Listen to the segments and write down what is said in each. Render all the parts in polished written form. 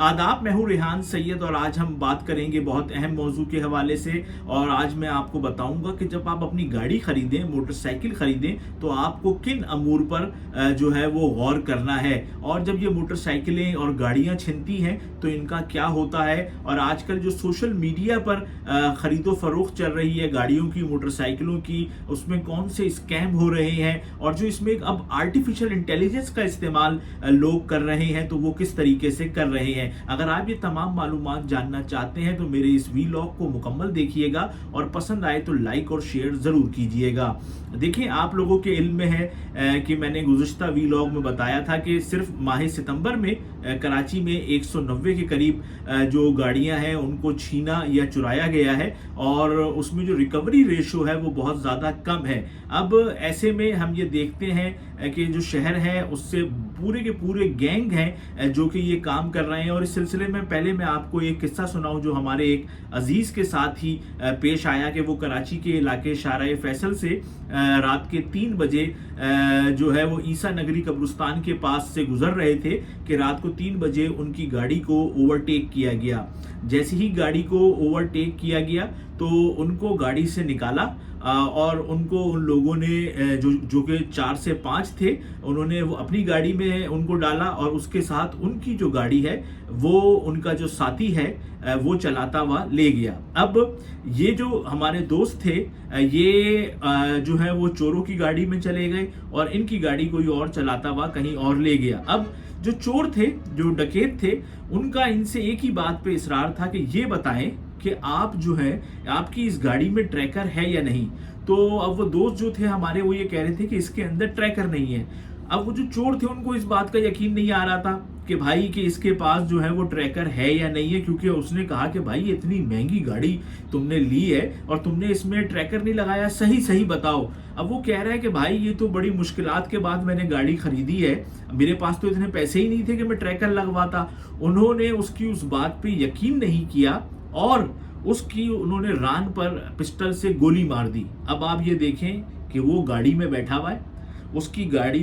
आदाब, मैं हूँ रेहान सैयद और आज हम बात करेंगे बहुत अहम मौजू के हवाले से। और आज मैं आपको बताऊंगा कि जब आप अपनी गाड़ी खरीदें, मोटरसाइकिल खरीदें, तो आपको किन अमूर पर जो है वो गौर करना है। और जब ये मोटरसाइकिलें और गाड़ियाँ छिनती हैं तो इनका क्या होता है। और आजकल जो सोशल मीडिया पर खरीदो फरोख्त चल रही है गाड़ियों की, मोटरसाइकिलों की, उसमें कौन से स्कैम हो रहे हैं और जो इसमें अब आर्टिफिशियल इंटेलिजेंस का इस्तेमाल लोग कर रहे हैं तो वो किस तरीके से कर रहे हैं। अगर आप ये तमाम मालूमात जानना चाहते हैं तो मेरे इस वीलॉग को मुकम्मल देखिएगा और पसंद आए तो लाइक और शेयर ज़रूर कीजिएगा। देखिए, आप लोगों के इल्म में है कि मैंने गुज़श्ता वीलॉग में बताया था कि सिर्फ माह सितंबर में कराची में 190 के करीब जो गाड़ियां हैं उनको छीना या चुराया गया है और उसमें जो रिकवरी रेशो है वो बहुत ज़्यादा कम है। अब ऐसे में हम ये देखते हैं कि जो शहर है उससे पूरे के पूरे गैंग हैं जो कि ये काम कर रहे हैं। और इस सिलसिले में पहले मैं आपको एक किस्सा सुनाऊं जो हमारे एक अजीज़ के साथ ही पेश आया कि वो कराची के इलाके शाहराह फैसल से रात के 3 बजे जो है वो ईसा नगरी कब्रिस्तान के पास से गुजर रहे थे कि रात को 3 बजे उनकी गाड़ी को ओवरटेक किया गया। जैसे ही गाड़ी को ओवरटेक किया गया तो उनको गाड़ी से निकाला और उनको उन लोगों ने जो कि 4 से 5 थे, उन्होंने वो अपनी गाड़ी में उनको डाला और उसके साथ उनकी जो गाड़ी है वो उनका जो साथी है वो चलाता हुआ ले गया। अब ये जो हमारे दोस्त थे ये जो है वो चोरों की गाड़ी में चले गए और इनकी गाड़ी कोई और चलाता हुआ कहीं और ले गया। अब जो चोर थे, जो डकैत थे, उनका इनसे एक ही बात पे इसरार था कि ये बताएं कि आप जो है आपकी इस गाड़ी में ट्रैकर है या नहीं। तो अब वो दोस्त जो थे हमारे वो ये कह रहे थे कि इसके अंदर ट्रैकर नहीं है। अब वो जो चोर थे उनको इस बात का यकीन नहीं आ रहा था कि भाई कि इसके पास जो है वो ट्रैकर है या नहीं है, क्योंकि उसने कहा कि भाई इतनी महंगी गाड़ी तुमने ली है और तुमने इसमें ट्रैकर नहीं लगाया, सही सही बताओ। अब वो कह रहा है कि भाई ये तो बड़ी मुश्किलात के बाद मैंने गाड़ी खरीदी है, मेरे पास तो इतने पैसे ही नहीं थे कि मैं ट्रैकर लगवाता। उन्होंने उसकी उस बात पे यकीन नहीं किया और उसकी उन्होंने रान पर पिस्टल से गोली मार दी। अब आप ये देखें कि वो गाड़ी में बैठा हुआ है, उसकी गाड़ी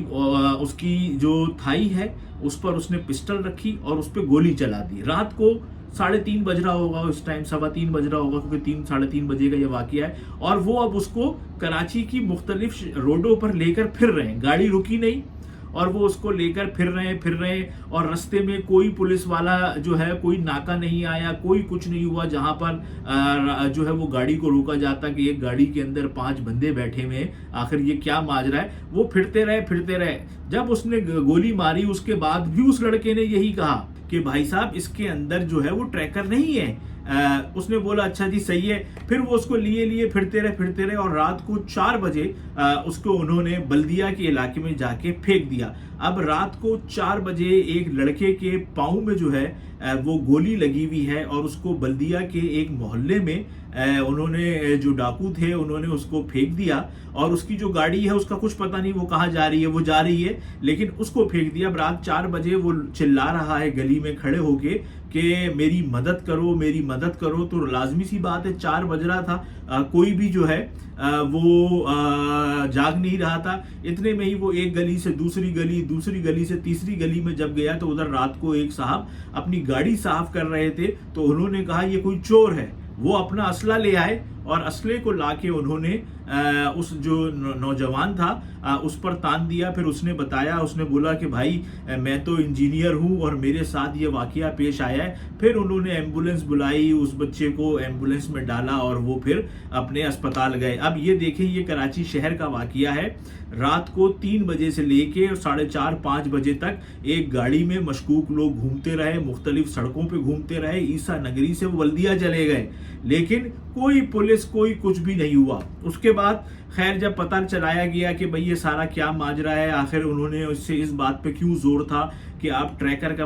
उसकी जो थाई है उस पर उसने पिस्टल रखी और उस पर गोली चला दी। रात को 3:30 बज रहा होगा उस टाइम, 3:15 बज रहा होगा, क्योंकि 3-3:30 बजे का ये वाकया है। और वो अब उसको कराची की मुख्तलिफ रोडों पर लेकर फिर रहे हैं, गाड़ी रुकी नहीं और वो उसको लेकर फिर रहे हैं और रास्ते में कोई पुलिस वाला जो है, कोई नाका नहीं आया, कोई कुछ नहीं हुआ जहां पर जो है वो गाड़ी को रोका जाता कि एक गाड़ी के अंदर 5 बंदे बैठे हुए हैं, आखिर ये क्या माजरा है। वो फिरते रहे। जब उसने गोली मारी उसके बाद भी उस लड़के ने यही कहा कि भाई साहब इसके अंदर जो है वो ट्रैकर नहीं है। उसने बोला अच्छा जी सही है। फिर वो उसको लिए फिरते रहे और रात को 4 बजे उसको उन्होंने बल्दिया के इलाके में जाके फेंक दिया। अब रात को 4 बजे एक लड़के के पाँव में जो है वो गोली लगी हुई है और उसको बल्दिया के एक मोहल्ले में उन्होंने, जो डाकू थे, उन्होंने उसको फेंक दिया। और उसकी जो गाड़ी है उसका कुछ पता नहीं वो कहाँ जा रही है, वो जा रही है लेकिन उसको फेंक दिया। अब रात 4 बजे वो चिल्ला रहा है गली में खड़े होके कि मेरी मदद करो। तो लाजमी सी बात है 4 बज रहा था, कोई भी जो है वो जाग नहीं रहा था। इतने में ही वो एक गली से दूसरी गली से तीसरी गली में जब गया तो उधर रात को एक साहब अपनी गाड़ी साफ कर रहे थे तो उन्होंने कहा ये कोई चोर है। वो अपना असला ले आए और असले को लाके उन्होंने उस जो नौजवान था उस पर तान दिया। फिर उसने बताया, उसने बोला कि भाई मैं तो इंजीनियर हूं और मेरे साथ ये वाकया पेश आया है। फिर उन्होंने एम्बुलेंस बुलाई, उस बच्चे को एम्बुलेंस में डाला और वो फिर अपने अस्पताल गए। अब ये देखें, ये कराची शहर का वाकया है। रात को 3 बजे से लेके 4:30-5 बजे तक एक गाड़ी में मशकूक लोग घूमते रहे, मुख्तलिफ सड़कों पे घूमते रहे। ईसा नगरी से वो बल्दिया चले गए लेकिन कोई पुलिस, कोई कुछ भी नहीं हुआ। उसके बाद खैर जब पता चलाया गया कि भाई ये सारा क्या माजरा है, आखिर उन्होंने उससे इस बात पे क्यों जोर था कि आप ट्रैकर का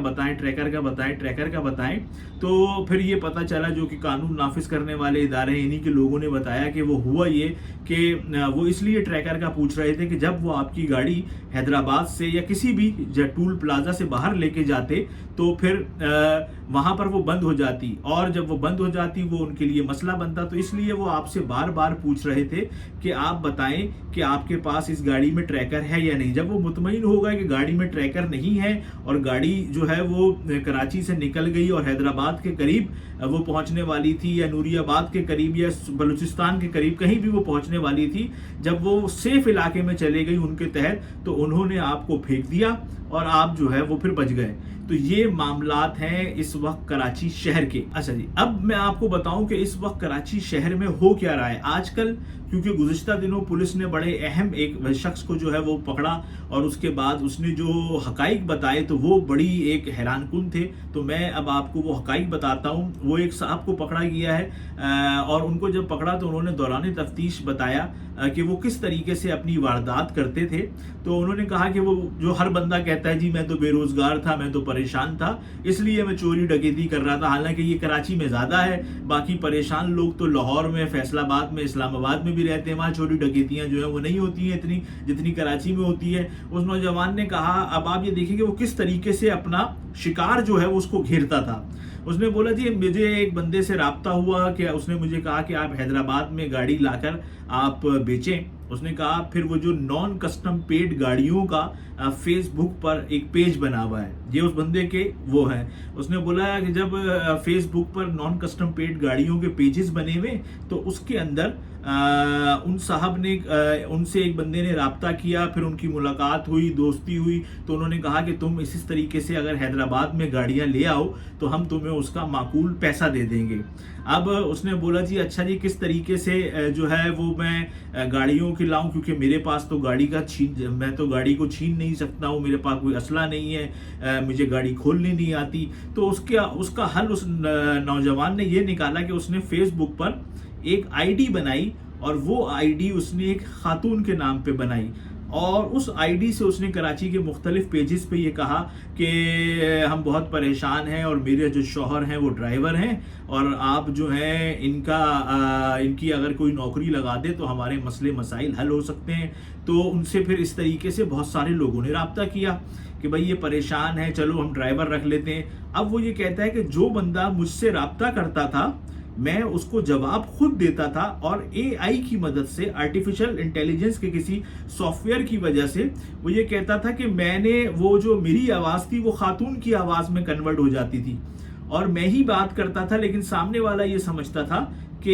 बताएं, तो फिर ये पता चला जो कि कानून नाफिज करने वाले इदारे हैं, इन्हीं के लोगों ने बताया कि वो हुआ ये कि वो इसलिए ट्रैकर का पूछ रहे थे कि जब वो आपकी गाड़ी हैदराबाद से या किसी भी टूल प्लाजा से बाहर लेके जाते तो फिर वहां पर वो बंद हो जाती और जब वो बंद हो जाती वो उनके लिए मसला बनता। तो इसलिए वो आपसे बार बार पूछ रहे थे कि आप बताएं कि आपके पास इस गाड़ी में ट्रैकर है या नहीं। जब वो मुतमईन होगा कि गाड़ी में ट्रैकर नहीं है और गाड़ी जो है वो कराची से निकल गई और हैदराबाद के करीब वो पहुंचने वाली थी, या नूरियाबाद के करीब या बलूचिस्तान के करीब कहीं भी वो पहुंचने वाली थी। जब वो सेफ इलाके में चले गई उनके तहत, तो उन्होंने आपको फेंक दिया और आप जो है वो फिर बच गए। तो ये मामलात हैं इस वक्त कराची शहर के। अच्छा जी, अब मैं आपको बताऊं कि इस वक्त कराची शहर में हो क्या रहा है आजकल, क्योंकि गुज़िश्ता दिनों पुलिस ने बड़े अहम एक शख्स को जो है वो पकड़ा और उसके बाद उसने जो हकाइक बताए तो वो बड़ी एक हैरानकुन थे। तो मैं अब आपको वो हकाइक बताता हूँ। वो एक साहब को पकड़ा गया है और उनको जब पकड़ा तो उन्होंने दौरान तफ्तीश बताया कि वो किस तरीके से अपनी वारदात करते थे। तो उन्होंने कहा कि वो जो हर बंदा कहता है जी मैं तो बेरोजगार था, मैं तो परेशान था, इसलिए मैं चोरी डकैती कर रहा था। हालांकि ये कराची में ज़्यादा है, बाकी परेशान लोग तो लाहौर में, फैसलाबाद में, इस्लामाबाद में भी रहते हैं। वहाँ चोरी डकैतियाँ जो है वो नहीं होती हैं इतनी जितनी कराची में होती है। उस नौजवान ने कहा, अब आप ये देखेंगे वो किस तरीके से अपना शिकार जो है वो उसको घेरता था। उसने बोला जी मुझे एक बंदे से राब्ता हुआ कि उसने मुझे कहा कि आप हैदराबाद में गाड़ी लाकर आप बेचें। उसने कहा फिर वो जो नॉन कस्टम पेड गाड़ियों का फेसबुक पर एक पेज बना हुआ है, ये उस बंदे के वो है। उसने बोला कि जब फेसबुक पर नॉन कस्टम पेड गाड़ियों के पेजेस बने हुए तो उसके अंदर उन साहब ने उनसे एक बंदे ने राब्ता किया, फिर उनकी मुलाकात हुई, दोस्ती हुई। तो उन्होंने कहा कि तुम इस तरीके से अगर हैदराबाद में गाड़ियां ले आओ तो हम तुम्हें उसका माकूल पैसा दे देंगे। अब उसने बोला जी अच्छा जी किस तरीके से जो है वो मैं गाड़ियों की लाऊं, क्योंकि मेरे पास तो मैं तो गाड़ी को छीन नहीं सकता हूं, मेरे पास कोई असला नहीं है, मुझे गाड़ी खोलनी नहीं आती। तो उसका हल उस नौजवान ने ये निकाला कि उसने फेसबुक पर एक आईडी बनाई और वो आईडी उसने एक खातून के नाम पे बनाई और उस आईडी से उसने कराची के मुख्तलिफ पेजेस पे ये कहा कि हम बहुत परेशान हैं और मेरे जो शौहर हैं वो ड्राइवर हैं और आप जो हैं इनकी अगर कोई नौकरी लगा दे तो हमारे मसले मसाइल हल हो सकते हैं। तो उनसे फिर इस तरीके से बहुत सारे लोगों ने राब्ता किया कि भाई ये परेशान है, चलो हम ड्राइवर रख लेते हैं। अब वो ये कहता है कि जो बंदा मुझसे राब्ता करता था मैं उसको जवाब खुद देता था और एआई की मदद से, आर्टिफिशियल इंटेलिजेंस के किसी सॉफ्टवेयर की वजह से वो ये कहता था कि वो जो मेरी आवाज़ थी वो खातून की आवाज़ में कन्वर्ट हो जाती थी और मैं ही बात करता था, लेकिन सामने वाला ये समझता था कि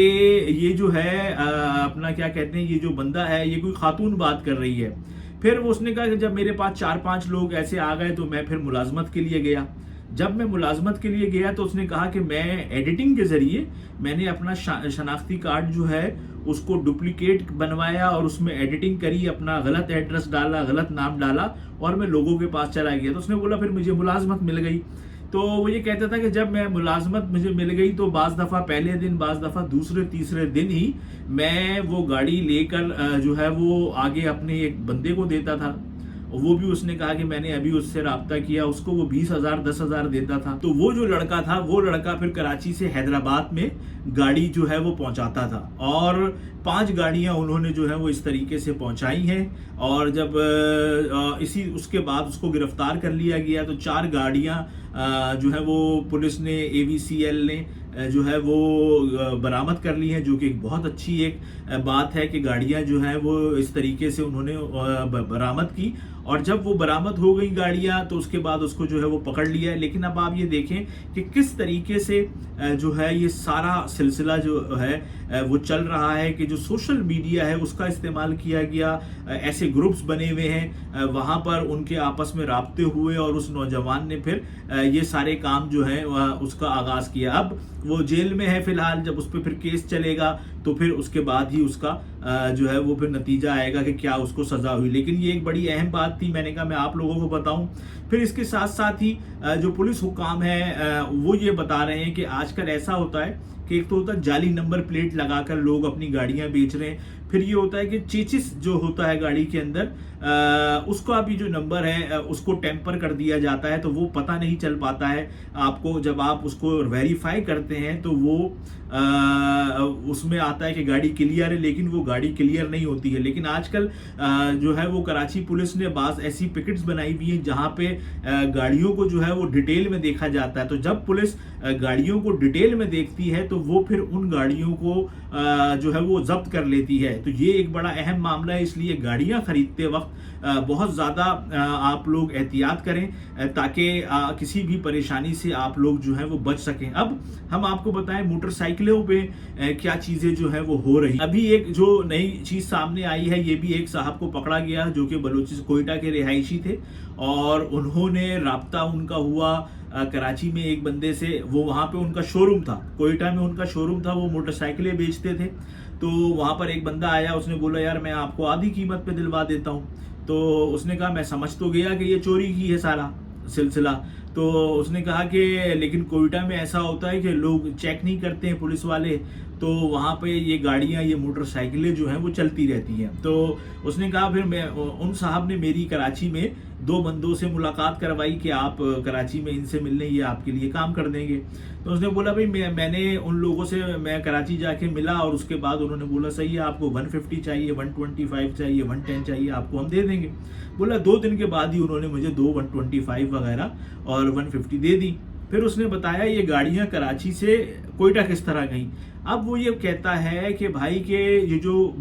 ये जो है अपना क्या कहते हैं, ये जो बंदा है ये कोई खातून बात कर रही है। फिर वो उसने कहा कि जब मेरे पास 4-5 लोग ऐसे आ गए तो मैं फिर मुलाजमत के लिए गया। जब मैं मुलाजमत के लिए गया तो उसने कहा कि मैं एडिटिंग के ज़रिए मैंने अपना शनाख्ती कार्ड जो है उसको डुप्लीकेट बनवाया और उसमें एडिटिंग करी, अपना गलत एड्रेस डाला, गलत नाम डाला और मैं लोगों के पास चला गया। तो उसने बोला फिर मुझे मुलाजमत मिल गई। तो वो ये कहता था कि जब मैं मुलाजमत मुझे मिल गई तो बाज़ दफ़ा पहले दिन, बाज़ दफ़ा दूसरे तीसरे दिन ही मैं वो गाड़ी लेकर जो है वो आगे अपने एक बंदे को देता था। वो भी उसने कहा कि मैंने अभी उससे राब्ता किया, उसको वो 20,000 10,000 देता था। तो वो जो लड़का था वो लड़का फिर कराची से हैदराबाद में गाड़ी जो है वो पहुंचाता था और 5 गाड़ियां उन्होंने जो है वो इस तरीके से पहुंचाई हैं। और जब उसके बाद उसको गिरफ्तार कर लिया गया तो 4 गाड़ियां जो है वो पुलिस ने, AVCL ने जो है वो बरामद कर ली हैं, जो कि एक बहुत अच्छी एक बात है कि गाड़ियां जो हैं वो इस तरीके से उन्होंने बरामद की। और जब वो बरामद हो गई गाड़ियां तो उसके बाद उसको जो है वो पकड़ लिया है। लेकिन अब आप ये देखें कि किस तरीके से जो है ये सारा सिलसिला जो है वो चल रहा है कि जो सोशल मीडिया है उसका इस्तेमाल किया गया, ऐसे ग्रुप्स बने हुए हैं, वहाँ पर उनके आपस में राब्ते हुए और उस नौजवान ने फिर ये सारे काम जो है उसका आगाज़ किया। अब वो जेल में है फिलहाल, जब उस पर फिर केस चलेगा तो फिर उसके बाद ही उसका जो है वो फिर नतीजा आएगा कि क्या उसको सज़ा हुई। लेकिन ये एक बड़ी अहम बात थी, मैंने कहा मैं आप लोगों को बताऊं। फिर इसके साथ साथ ही जो पुलिस हुक्काम है वो ये बता रहे हैं कि आजकल ऐसा होता है कि एक तो होता है जाली नंबर प्लेट लगाकर लोग अपनी गाड़ियां बेच रहे हैं, फिर ये होता है कि चेचिस जो होता है गाड़ी के अंदर उसका भी जो नंबर है उसको टेम्पर कर दिया जाता है, तो वो पता नहीं चल पाता है आपको। जब आप उसको वेरीफाई करते हैं तो वो उसमें आता है कि गाड़ी क्लियर है, लेकिन वो गाड़ी क्लियर नहीं होती है। लेकिन आजकल जो है वो कराची पुलिस ने बाज़ ऐसी पिकेट्स बनाई हुई हैं जहाँ पे गाड़ियों को जो है वो डिटेल में देखा जाता है। तो जब पुलिस गाड़ियों को डिटेल में देखती है तो वो फिर उन गाड़ियों को जो है वो जब्त कर लेती है। ہے। تو یہ ایک بڑا اہم معاملہ ہے، اس لیے گاڑیاں خریدتے وقت بہت زیادہ آپ لوگ احتیاط کریں تاکہ کسی بھی پریشانی سے آپ لوگ جو ہے وہ بچ سکیں۔ اب ہم آپ کو بتائیں موٹر سائیکلوں پہ کیا چیزیں جو ہے وہ ہو رہی۔ ابھی ایک جو نئی چیز سامنے آئی ہے، یہ بھی ایک صاحب کو پکڑا گیا جو کہ کوئٹہ کے رہائشی تھے، اور انہوں نے رابطہ ان کا ہوا کراچی میں ایک بندے سے، وہ وہاں پہ ان کا شو روم تھا، کوئٹہ میں ان کا شو روم تھا، وہ موٹر سائیکلیں بیچتے تھے۔ تو وہاں پر ایک بندہ آیا، اس نے بولا یار میں آپ کو آدھی قیمت پہ دلوا دیتا ہوں۔ تو اس نے کہا میں سمجھ تو گیا کہ یہ چوری کی ہے سارا سلسلہ۔ تو اس نے کہا کہ لیکن کوئٹہ میں ایسا ہوتا ہے کہ لوگ چیک نہیں کرتے ہیں پولیس والے، تو وہاں پہ یہ گاڑیاں، یہ موٹر سائیکلیں جو ہیں وہ چلتی رہتی ہیں۔ تو اس نے کہا، پھر میں ان صاحب نے میری کراچی میں 2 بندوں سے ملاقات کروائی کہ آپ کراچی میں ان سے مل لیں، یہ آپ کے لیے کام کر دیں گے۔ تو اس نے بولا بھائی میں نے ان لوگوں سے میں کراچی جا کے ملا، اور اس کے بعد انہوں نے بولا صحیح ہے، آپ کو 150 چاہیے، 125 چاہیے، 110 چاہیے، آپ کو ہم دے دیں گے۔ بولا 2 دن کے بعد ہی انہوں نے مجھے 125 وغیرہ اور 150 دے دی۔ پھر اس نے بتایا یہ گاڑیاں کراچی سے کوئٹہ کس طرح گئیں۔ اب وہ یہ کہتا ہے کہ بھائی کہ یہ جو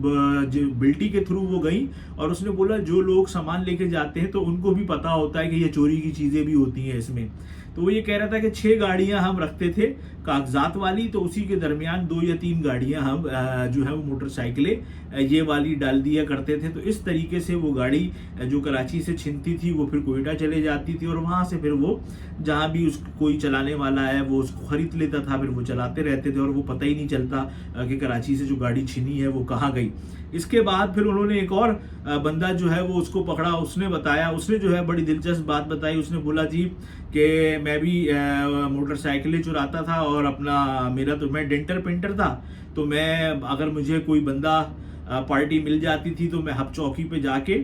بلٹی کے تھرو وہ گئیں، اور اس نے بولا جو لوگ سامان لے کے جاتے ہیں تو ان کو بھی پتا ہوتا ہے کہ یہ چوری کی چیزیں بھی ہوتی ہیں اس میں۔ تو وہ یہ کہہ رہا تھا کہ 6 گاڑیاں ہم رکھتے تھے کاغذات والی، تو اسی کے درمیان 2 یا 3 گاڑیاں ہم جو ہے وہ موٹر سائیکلیں یہ والی ڈال دیا کرتے تھے۔ تو اس طریقے سے وہ گاڑی جو کراچی سے چھنتی تھی وہ پھر کوئٹہ چلے جاتی تھی، اور وہاں سے پھر وہ جہاں بھی اس کوئی چلانے والا ہے وہ اس کو خرید لیتا تھا، پھر وہ چلاتے رہتے تھے، اور وہ پتہ ہی نہیں چلتا کہ کراچی سے جو گاڑی چھنی ہے وہ کہاں گئی۔ اس کے بعد پھر انہوں نے ایک اور بندہ جو ہے وہ اس کو پکڑا، اس نے بتایا، اس نے جو ہے بڑی دلچسپ بات بتائی۔ اس نے بولا جی کہ میں بھی موٹر سائیکلیں چراتا تھا، اور میں ڈینٹر پینٹر تھا، تو میں اگر مجھے کوئی بندہ پارٹی مل جاتی تھی تو میں ہب چوکی پہ جا کے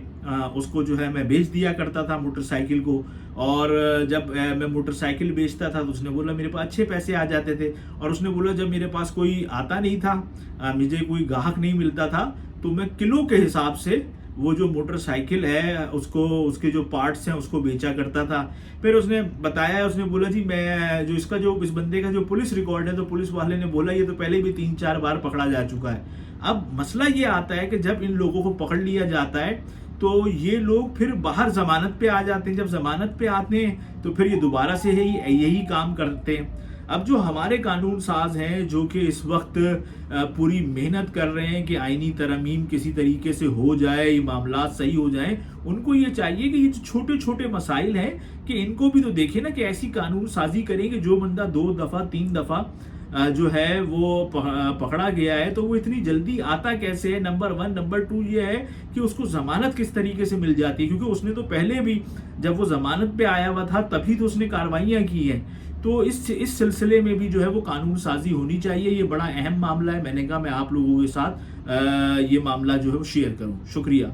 اس کو جو ہے میں بیچ دیا کرتا تھا موٹر سائیکل کو، اور جب میں موٹر سائیکل بیچتا تھا تو اس نے بولا میرے پاس اچھے پیسے آ جاتے تھے، اور اس نے بولا جب میرے پاس کوئی آتا نہیں تھا، مجھے کوئی گاہک نہیں ملتا تھا، تو میں کلو کے حساب سے وہ جو موٹر سائیکل ہے اس کے جو پارٹس ہیں اس کو بیچا کرتا تھا۔ پھر اس نے بتایا، اس نے بولا جی میں جو اس بندے کا جو پولیس ریکارڈ ہے، تو پولیس والے نے بولا یہ تو پہلے بھی 3-4 بار پکڑا جا چکا ہے۔ اب مسئلہ یہ آتا ہے کہ جب ان لوگوں کو پکڑ لیا جاتا ہے تو یہ لوگ پھر باہر ضمانت پہ آ جاتے ہیں، جب ضمانت پہ آتے ہیں تو پھر یہ دوبارہ سے یہی کام کرتے ہیں۔ اب جو ہمارے قانون ساز ہیں جو کہ اس وقت پوری محنت کر رہے ہیں کہ آئینی ترمیم کسی طریقے سے ہو جائے، یہ معاملات صحیح ہو جائیں، ان کو یہ چاہیے کہ یہ جو چھوٹے چھوٹے مسائل ہیں کہ ان کو بھی تو دیکھیں نا، کہ ایسی قانون سازی کریں کہ جو بندہ 2 دفعہ 3 دفعہ جو ہے وہ پکڑا گیا ہے تو وہ اتنی جلدی آتا کیسے ہے، نمبر 1۔ نمبر 2 یہ ہے کہ اس کو ضمانت کس طریقے سے مل جاتی ہے، کیونکہ اس نے تو پہلے بھی جب وہ ضمانت پہ آیا ہوا تھا تبھی تو اس نے کارروائیاں کی ہیں۔ تو اس سلسلے میں بھی جو ہے وہ قانون سازی ہونی چاہیے۔ یہ بڑا اہم معاملہ ہے، میں نے کہا میں آپ لوگوں کے ساتھ یہ معاملہ جو ہے وہ شیئر کروں۔ شکریہ۔